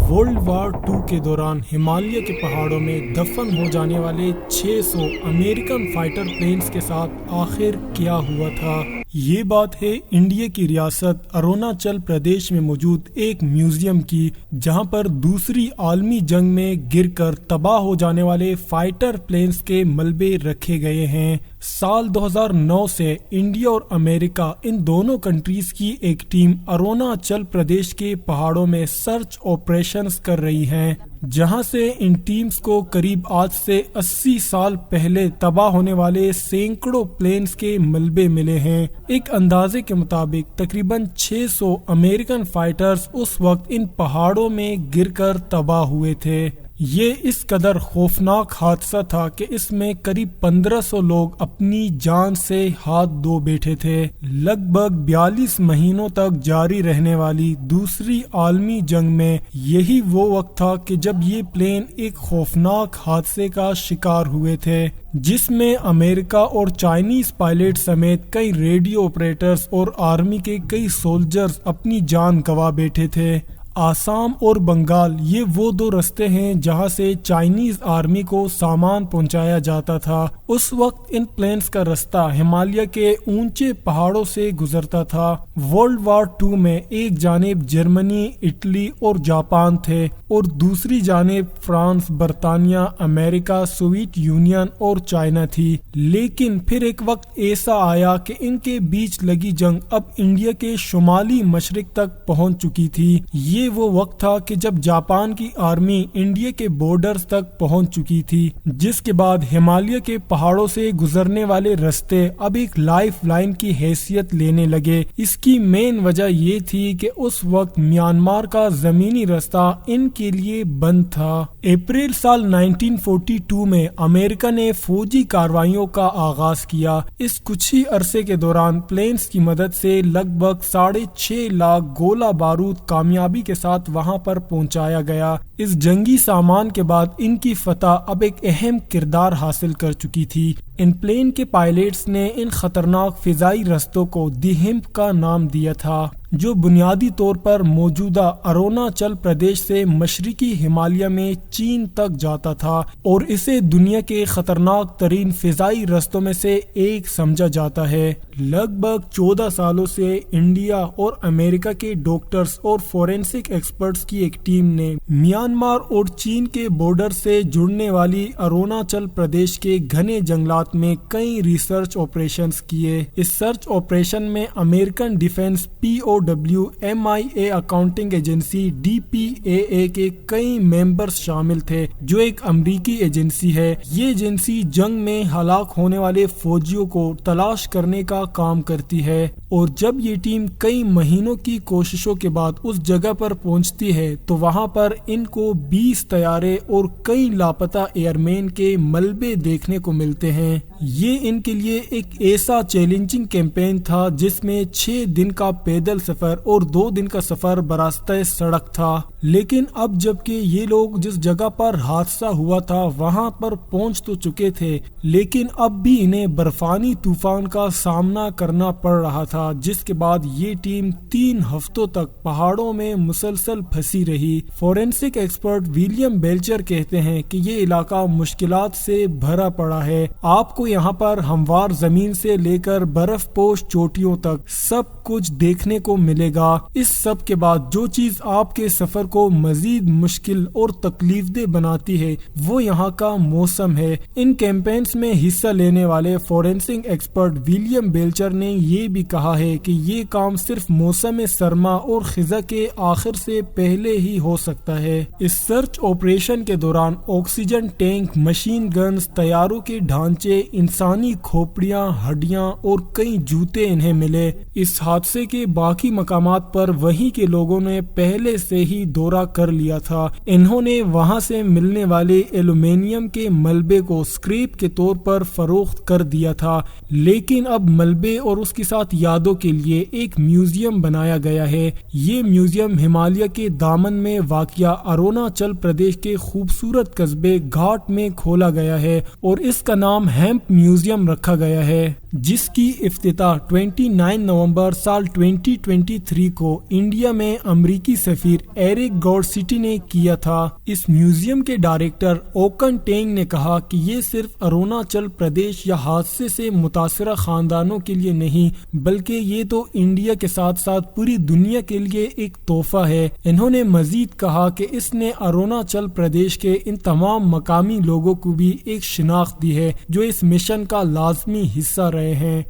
World war 2 کے دوران ہمالیہ کے پہاڑوں میں دفن ہو جانے والے 600 امریکن فائٹر پلینز کے ساتھ آخر کیا ہوا تھا؟ یہ بات ہے انڈیا کی ریاست اروناچل پردیش میں موجود ایک میوزیم کی، جہاں پر دوسری عالمی جنگ میں گر کر تباہ ہو جانے والے فائٹر پلینز کے ملبے رکھے گئے ہیں۔ سال 2009 سے انڈیا اور امریکہ ان دونوں کنٹریز کی ایک ٹیم اروناچل پردیش کے پہاڑوں میں سرچ آپریشنز کر رہی ہیں، جہاں سے ان ٹیمز کو قریب آج سے 80 سال پہلے تباہ ہونے والے سینکڑوں پلینز کے ملبے ملے ہیں۔ ایک اندازے کے مطابق تقریباً 600 امریکن فائٹرز اس وقت ان پہاڑوں میں گر کر تباہ ہوئے تھے۔ یہ اس قدر خوفناک حادثہ تھا کہ اس میں قریب 1500 لوگ اپنی جان سے ہاتھ دھو بیٹھے تھے۔ لگ بھگ 42 مہینوں تک جاری رہنے والی دوسری عالمی جنگ میں یہی وہ وقت تھا کہ جب یہ پلین ایک خوفناک حادثے کا شکار ہوئے تھے، جس میں امریکہ اور چائنیز پائلٹ سمیت کئی ریڈیو آپریٹرز اور آرمی کے کئی سولجرز اپنی جان گنوا بیٹھے تھے۔ آسام اور بنگال یہ وہ دو رستے ہیں جہاں سے چائنیز آرمی کو سامان پہنچایا جاتا تھا۔ اس وقت ان پلینز کا رستہ ہمالیہ کے اونچے پہاڑوں سے گزرتا تھا۔ ورلڈ وار 2 میں ایک جانب جرمنی، اٹلی اور جاپان تھے اور دوسری جانب فرانس، برطانیہ، امریکہ، سوویت یونین اور چائنا تھی۔ لیکن پھر ایک وقت ایسا آیا کہ ان کے بیچ لگی جنگ اب انڈیا کے شمالی مشرق تک پہنچ چکی تھی۔ یہ وہ وقت تھا کہ جب جاپان کی آرمی انڈیا کے بارڈرز تک پہنچ چکی تھی، جس کے بعد ہمالیہ کے پہاڑوں سے گزرنے والے رستے اب ایک لائف لائن کی حیثیت لینے لگے۔ اس کی مین وجہ یہ تھی کہ اس وقت میانمار کا زمینی رستہ ان کے لیے بند تھا۔ اپریل سال 1942 میں امریکہ نے فوجی کارروائیوں کا آغاز کیا۔ اس کچھ ہی عرصے کے دوران پلینز کی مدد سے لگ بھگ 6.5 لاکھ گولہ بارود کامیابی کے ساتھ وہاں پر پہنچایا گیا۔ اس جنگی سامان کے بعد ان کی فتح اب ایک اہم کردار حاصل کر چکی تھی۔ ان پلین کے پائلٹس نے ان خطرناک فضائی رستوں کو دی ہمپ کا نام دیا تھا، جو بنیادی طور پر موجودہ اروناچل پردیش سے مشرقی ہمالیہ میں چین تک جاتا تھا اور اسے دنیا کے خطرناک ترین فضائی رستوں میں سے ایک سمجھا جاتا ہے۔ لگ بھگ 14 سالوں سے انڈیا اور امریکہ کے ڈاکٹرز اور فورینسک ایکسپرٹس کی ایک ٹیم نے میانمار اور چین کے بارڈر سے جڑنے والی اروناچل پردیش کے گھنے جنگلات میں کئی ریسرچ آپریشنز کیے۔ اس سرچ آپریشن میں American defence POW، MIA accounting agency DPAA کے کئی ممبرز شامل تھے، جو ایک امریکی ایجنسی ہے۔ یہ ایجنسی جنگ میں ہلاک ہونے والے فوجیوں کو تلاش کرنے کا کام کرتی ہے، اور جب یہ ٹیم کئی مہینوں کی کوششوں کے بعد اس جگہ پر پہنچتی ہے تو وہاں پر ان کو 20 طیارے اور کئی لاپتہ ایئر مین کے ملبے دیکھنے کو ملتے ہیں۔ یہ ان کے لیے ایک ایسا چیلنجنگ کیمپین تھا جس میں 6 دن کا پیدل سفر اور 2 دن کا سفر براستہ سڑک تھا۔ لیکن اب جبکہ یہ لوگ جس جگہ پر حادثہ ہوا تھا وہاں پر پہنچ تو چکے تھے، لیکن اب بھی انہیں برفانی طوفان کا سامنا کرنا پڑ رہا تھا، جس کے بعد یہ ٹیم 3 ہفتوں تک پہاڑوں میں مسلسل پھنسی رہی۔ فورینسک ایکسپرٹ ولیم بیلچر کہتے ہیں کہ یہ علاقہ مشکلات سے بھرا پڑا ہے۔ آپ کو یہاں پر ہموار زمین سے لے کر برف پوش چوٹیوں تک سب کچھ دیکھنے کو ملے گا۔ اس سب کے بعد جو چیز آپ کے سفر کو مزید مشکل اور تکلیف دہ بناتی ہے وہ یہاں کا موسم ہے۔ ان کیمپینز میں حصہ لینے والے فورینسک ایکسپرٹ ولیم بیلچر نے یہ بھی کہا ہے کہ یہ کام صرف موسم سرما اور خزاں کے آخر سے پہلے ہی ہو سکتا ہے۔ اس سرچ آپریشن کے دوران آکسیجن ٹینک، مشین گنز، طیاروں کے ڈھانچے، انسانی کھوپڑیاں، ہڈیاں اور کئی جوتے انہیں ملے۔ اس حادثے کے باقی مقامات پر وہیں کے لوگوں نے پہلے سے ہی دورہ کر لیا تھا۔ انہوں نے وہاں سے ملنے والے ایلومینیم کے ملبے کو اسکریپ کے طور پر فروخت کر دیا تھا، لیکن اب ملبے اور اس کے ساتھ یادوں کے لیے ایک میوزیم بنایا گیا ہے۔ یہ میوزیم ہمالیہ کے دامن میں واقع اروناچل پردیش کے خوبصورت قصبے گھاٹ میں کھولا گیا ہے اور اس کا نام ہیمپ میوزیم رکھا گیا ہے۔ جس کی افتتاح 29 نومبر سال 2023 کو انڈیا میں امریکی سفیر ایرک گورسٹی نے کیا تھا۔ اس میوزیم کے ڈائریکٹر اوکن ٹینگ نے کہا کہ یہ صرف اروناچل پردیش یا حادثے سے متاثرہ خاندانوں کے لیے نہیں بلکہ یہ تو انڈیا کے ساتھ ساتھ پوری دنیا کے لیے ایک تحفہ ہے۔ انہوں نے مزید کہا کہ اس نے اروناچل پردیش کے ان تمام مقامی لوگوں کو بھی ایک شناخت دی ہے جو اس مشن کا لازمی حصہ رہے ہیں۔